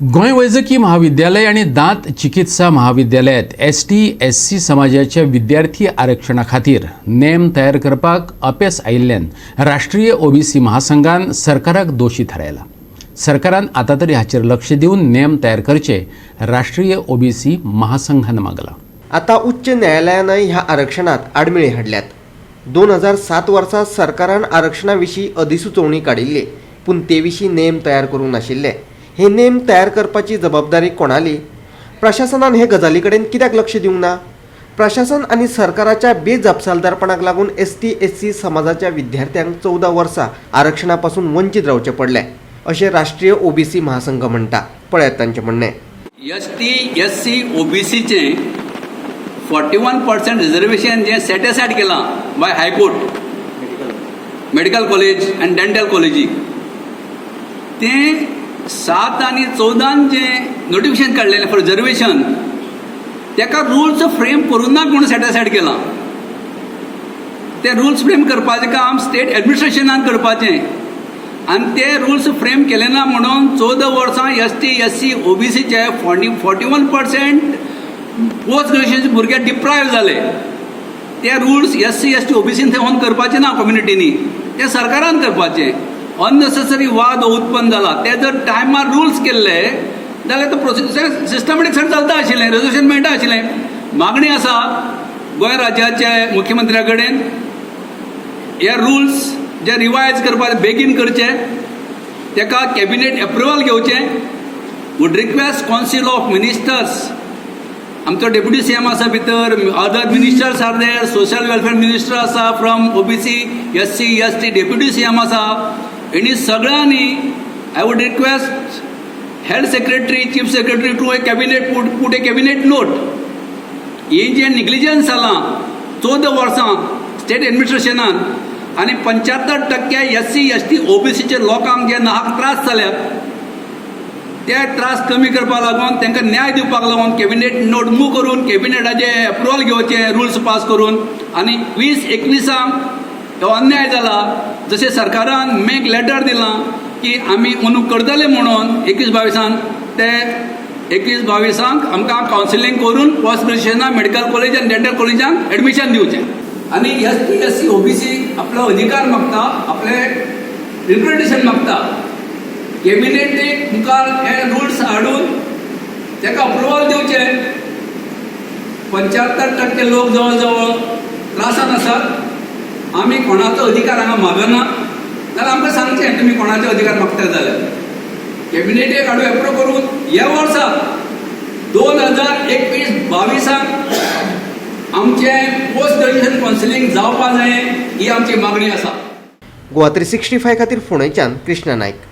गोंय वैजकी महाविद्यालय आणि दांत चिकित्सा महाविद्यालयात ST/SC समाजाच्या विद्यार्थी आरक्षणा खातीर नेम तयार करपाक अपेस आयिल्ल्यान राष्ट्रीय OBC महासंघान सरकाराक दोशी थारायला। सरकारान आता तरी हाचेर लक्ष दिवन नेम तयार करचे राष्ट्रीय OBC महासंघान मागला। आता उच्च न्यायालयानं ह्या आरक्षणात आडमेळी हाडल्यात। 2007 वर्सा सरकारान आरक्षणाविशीं अधिसुचोवणी काडिल्ली, पूण ते विशीं नेम तयार करूंक नाशिल्ले। हे नेम तयार करपाची जबाबदारी कोणाली? प्रशासनान हे गजाली कडेन कित्याक लक्ष दिवंक ना? प्रशासन आणि सरकाराच्या बेजबाबदारपणाक लागून ST/SC समाजाच्या विद्यार्थ्यांक 14 वर्सां आरक्षणापासून वंचित रावचे पडले, अशें राष्ट्रीय OBC महासंघ म्हणटा। पळयात तांचें म्हणणें। ST/SC OBC चे 41% रिजर्वेशन जे सेट असाइड केलां by high court medical college and dental कॉलेजी, ते 7 आणि 14 जे नोटिफिकेशन काढलेले फॉर रिजर्वेशन, तेका रुल्स फ्रेम करून ना कोण सेट असाइड केला। ते रुल्स फ्रेम करपाचें काम स्टेट एडमिनिस्ट्रेशनान करपाचें, आणि ते रुल्स फ्रेम केले ना म्हणून 14 वर्सां ST/SC OBC चे 41% पोस्ट ग्रॅज्युएशन भुरगे डिप्रायव जाले। ते रुल्स SC/ST OBC ऑन करपाचे ना कम्युनिटीनी, ते सरकारान करपाचें। अननेसेसरी वाद उत्पन्न जाला। ते जर टायमार रुल्स केल्ले जाल्यार तो प्रोसिजर सिस्टमॅटीक चलता आशिल्लें, रेजोल्युशन मेळटा आशिल्लें। मागणी आसा गोंय राज्याचे मुख्यमंत्र्या कडेन हे रुल्स जे रिवायज करपाक बेगीन करचे, तेका कॅबिनेट अप्रुवल घेवचें। Would request council of ministers, आमचो डेप्युटी CM आसा भितर, other ministers are there, social welfare minister आसा from OBC SC/ST, deputy CM आसा, हेणी सगळ्यांनी I would request head secretary, chief secretary to a cabinet put a cabinet note. ही जे negligence जाला 14 वर्सां स्टेट एडमिनिस्ट्रेशनान, आणि 75% SC/ST OBC चे लोकांक जे नाहक त्रास जाल्यात, ते त्रास कमी करपाक लागून तांकां न्याय दिवपाक लागून कॅबिनेट नोट मूव करून कॅबिनेटाचे अप्रुवल घेवचे रुल्स पास करून। आणि 20-21 हो अन्याय जाला। जशें सरकारान मेक लेटर दिलां की आमी अंदू करतले म्हणून 21-22 ते 21-22 आमकां कावन्सिलींग करून पोस्ट ग्रॅज्युएशनाक मेडिकल कॉलेज आनी डेंटल कॉलेजांक एडमिशन दिवचें। आणि ST/SC OBC आपलो अधिकार मागता, आपले रिप्रेझेंटेशन मागता। कॅबिनेटीक मुखार हे रुल्स हाडून ताका अप्रुवल दिवचें। 75% लोक जवळ जवळ त्रासान आसात। आमी कोणाचो अधिकार हांगा मागना, जाल्यार आमकां सांगचें तुमी कोणाचे अधिकार मागता जाल्यार। कॅबिनेटीक हाडून अप्रूव करून ह्या वर्सा 2021-22 आमचे पोस्ट ग्रॅज्युएशन कावन्सिलींग जावपा जाय, ही आमची मागणी आसा। गोवा 365 खातीर फोंडेच्यान कृष्णा नायक।